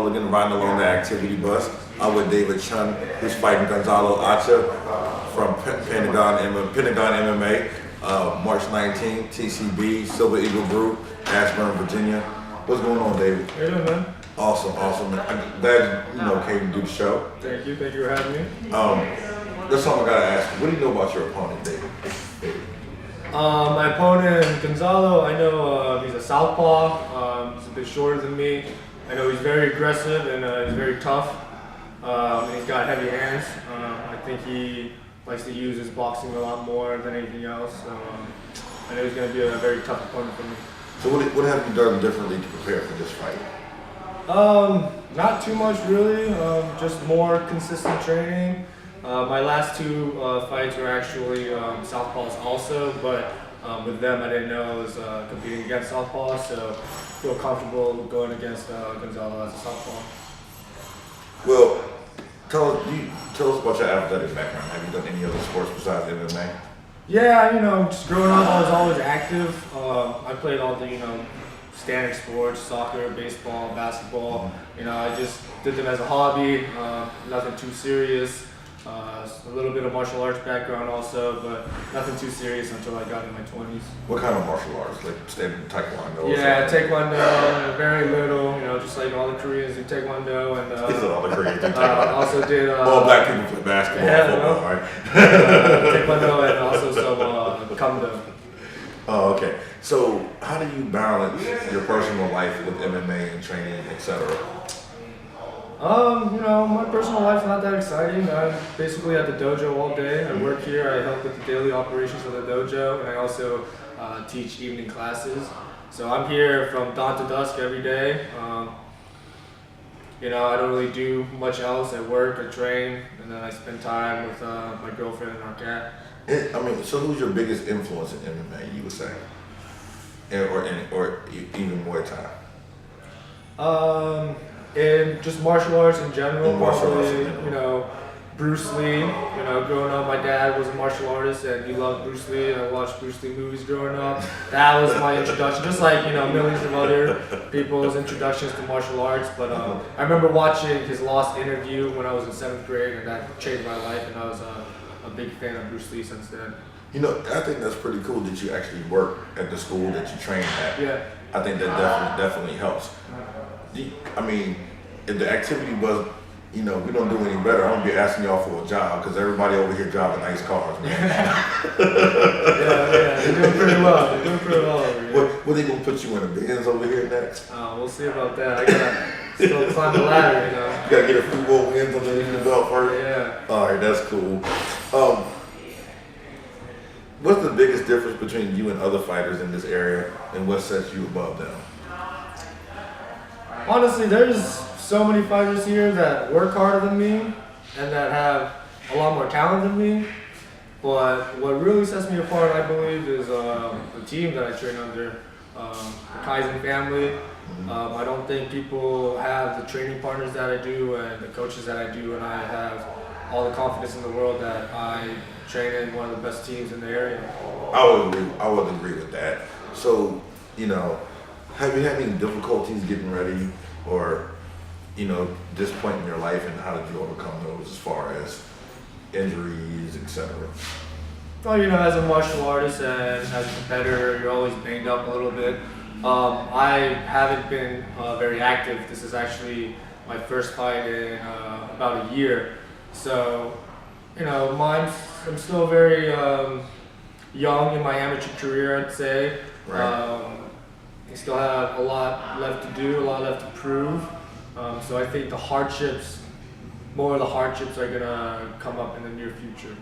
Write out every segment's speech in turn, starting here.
Mulligan, riding along the activity bus. I'm with David Chun, who's fighting Gonzalo Acha from Pentagon MMA, March 19th, TCB, Silver Eagle Group, Ashburn, Virginia. What's going on, David? How you doing, man? Awesome. I'm glad you came to do the show. Thank you for having me. There's something I gotta ask you. What do you know about your opponent, David? My opponent, Gonzalo, I know he's a southpaw. He's a bit shorter than me. I know he's very aggressive and he's very tough. And he's got heavy hands. I think he likes to use his boxing a lot more than anything else. I know he's going to be a very tough opponent for me. So what have you done differently to prepare for this fight? Not too much really, just more consistent training. My last two fights were actually southpaws also, but with them I didn't know I was competing against southpaws, so I feel comfortable going against Gonzalo as a southpaw. Well, tell us about your athletic background. Have you done any other sports besides MMA? Yeah, just growing up I was always active. I played all the, standard sports, soccer, baseball, basketball. I just did them as a hobby, nothing too serious. A little bit of martial arts background also, but nothing too serious until I got in my 20s. What kind of martial arts? Like standard taekwondo? Yeah, taekwondo, very little, just like all the Koreans do taekwondo. And all the Koreans do taekwondo. Also did... all black people play basketball, football, right? Taekwondo and also some kendo. Oh, okay. So how do you balance your personal life with MMA and training, etc.? My personal life's not that exciting. I'm basically at the dojo all day. I work here, I help with the daily operations of the dojo, and I also teach evening classes. So I'm here from dawn to dusk every day. I don't really do much else. I work, I train, and then I spend time with my girlfriend and our cat. So who's your biggest influence in MMA, you would say? Or even Muay Thai? In just martial arts in general, probably, Bruce Lee. Growing up, my dad was a martial artist and he loved Bruce Lee. I watched Bruce Lee movies growing up. That was my introduction, just like millions of other people's introductions to martial arts. But I remember watching his Lost interview when I was in 7th grade, and that changed my life. And I was a big fan of Bruce Lee since then. I think that's pretty cool that you actually work at the school that you train at. Yeah. I think that definitely helps. If the activity was, we don't do any better, I'm going to be asking y'all for a job because everybody over here driving nice cars, man. yeah, they're doing pretty well. Over here. What they going to put you in a Benz over here next? We'll see about that. I got to still climb the ladder, You got to get a few more wins underneath the belt first? Yeah. All right, that's cool. What's the biggest difference between you and other fighters in this area, and what sets you above them? Honestly, there's so many fighters here that work harder than me and that have a lot more talent than me. But what really sets me apart, I believe, is the team that I train under, the Kaizen family. I don't think people have the training partners that I do and the coaches that I do, and I have all the confidence in the world that I train in one of the best teams in the area. I would agree with that. So, have you had any difficulties getting ready or, this point in your life, and how did you overcome those as far as injuries, etc.? Well, as a martial artist and as a competitor, you're always banged up a little bit. I haven't been very active. This is actually my first fight in about a year. So, I'm still very young in my amateur career, I'd say. Right. I still have a lot left to do, a lot left to prove. So I think more of the hardships are gonna come up in the near future.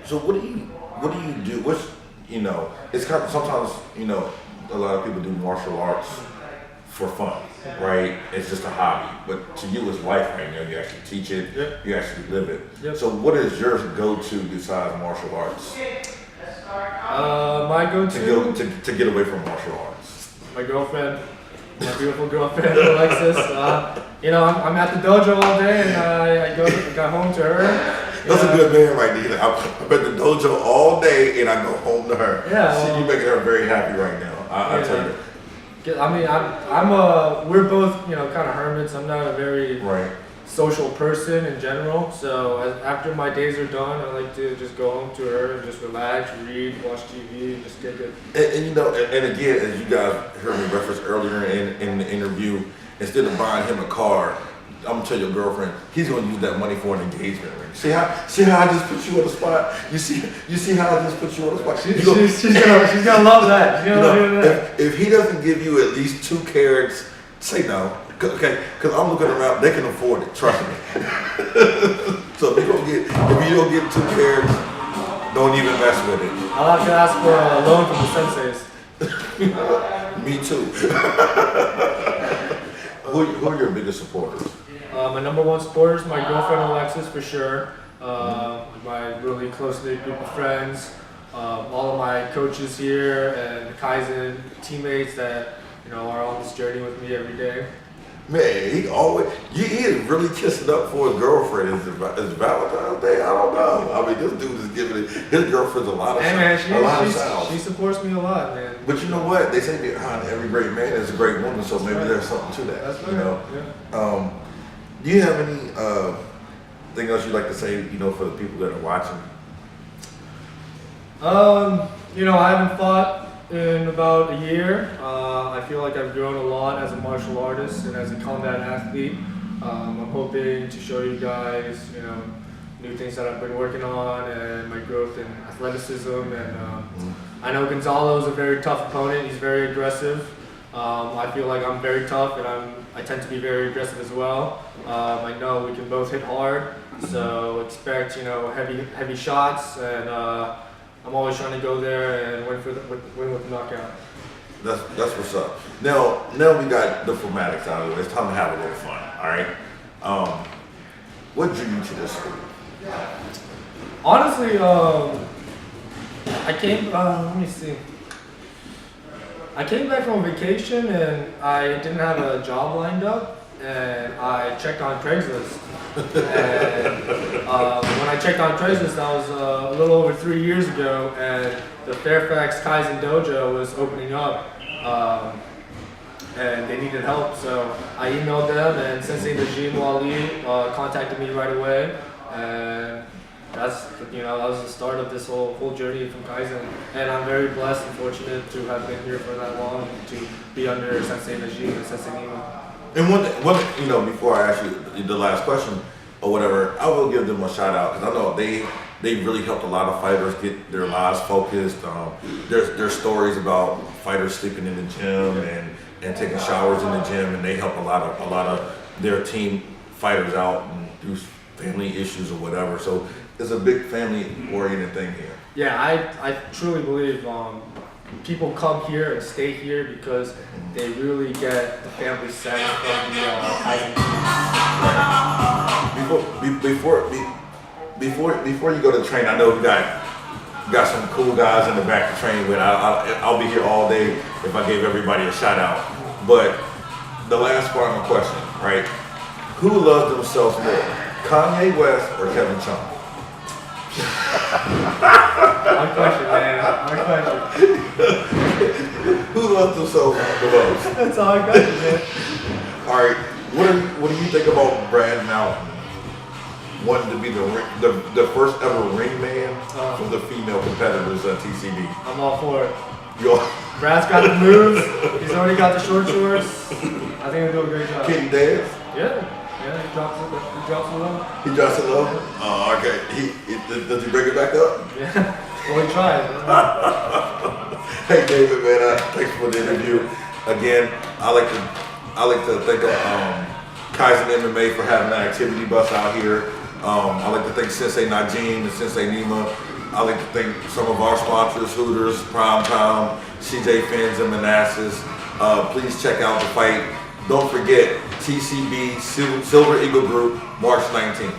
So what do you do? It's kind of sometimes a lot of people do martial arts for fun, right? It's just a hobby, but to you it's life right now. You actually teach it, Yep. You actually live it. Yep. So what is your go-to besides martial arts? My go-to to get away from martial arts. My girlfriend, my beautiful girlfriend Alexis. I'm at the dojo all day, and I got home to her. That's a good man right there. I'm at the dojo all day, and I go home to her. Yeah, You're making her very happy right now. I tell you. We're both, kind of hermits. I'm not a very Right. social person in general. So after my days are done, I like to just go home to her and just relax, read, watch TV, and just get good. And again, as you guys heard me reference earlier in the interview, instead of buying him a car, I'm gonna tell your girlfriend he's gonna use that money for an engagement ring. See how I just put you on the spot. You see how I just put you on the spot. She's gonna love that. She's gonna love that. If he doesn't give you at least 2 carats, say no. Okay, because I'm looking around, they can afford it. Trust me. So if you don't get 2 carats, don't even mess with it. I'll have to ask for a loan from the senseis. Me too. Who are your biggest supporters? My number one supporter is my girlfriend Alexis, for sure. My really close-knit group of friends, all of my coaches here, and the Kaizen teammates that are on this journey with me every day. Man, he is really kissing up for his girlfriend. Is Valentine's Day? I don't know. I mean, this dude is giving his girlfriend a lot of sounds. She supports me a lot, man. But you know what? They say behind every great man is a great woman, so maybe there's something to that. That's right. Yeah. Do you have any thing else you'd like to say, for the people that are watching? I haven't fought in about a year. I feel like I've grown a lot as a martial artist and as a combat athlete. I'm hoping to show you guys, new things that I've been working on and my growth in athleticism. And I know Gonzalo is a very tough opponent. He's very aggressive. I feel like I'm very tough, and I tend to be very aggressive as well. I know we can both hit hard, so expect heavy shots, and I'm always trying to go there and win with a knockout. That's what's up. Now we got the formatics out of the way. It's time to have a little fun. All right. What drew you to this school? Honestly, I came. Let me see. I came back from vacation and I didn't have a job lined up, and I checked on Craigslist. And when I checked on Craigslist, that was a little over 3 years ago, and the Fairfax Kaizen Dojo was opening up, and they needed help. So I emailed them, and Sensei Najim Wali contacted me right away, and that was the start of this whole journey from Kaizen. And I'm very blessed and fortunate to have been here for that long, to be under Sensei Najim and Sensei Nima. And one thing, before I ask you the last question or whatever, I will give them a shout out, because I know they really helped a lot of fighters get their lives focused. There's stories about fighters sleeping in the gym and taking showers in the gym, and they help a lot of their team fighters out and through family issues or whatever. So it's a big family-oriented thing here. Yeah, I truly believe people come here and stay here because they really get the family sense from the Kaizen Right. Before you go to train, I know you got some cool guys in the back to train with. I'll be here all day if I gave everybody a shout out. But the last final question, right? Who loves themselves more, Kanye West or Kevin Chun? Hard question, man. Hard question. Who loves themselves the most? That's a hard question, man. All right. What do you think about Brad Mountain wanting to be the first ever ring man from the female competitors at TCB? I'm all for it. You Brad's got the moves. He's already got the short shorts. I think he'll do a great job. Can he dance? Yeah. Yeah, he drops it low. He drops it low? Oh, okay. Does he bring it back up? Yeah. Well, he tried. Hey, David, man, thanks for the interview. Again, I like to thank Kaizen MMA for having an activity bus out here. I like to thank Sensei Najim and Sensei Nima. I like to thank some of our sponsors, Hooters, Prime Time, CJ Fins, and Manassas. Please check out the fight. Don't forget, TCB Silver Eagle Group, March 19th.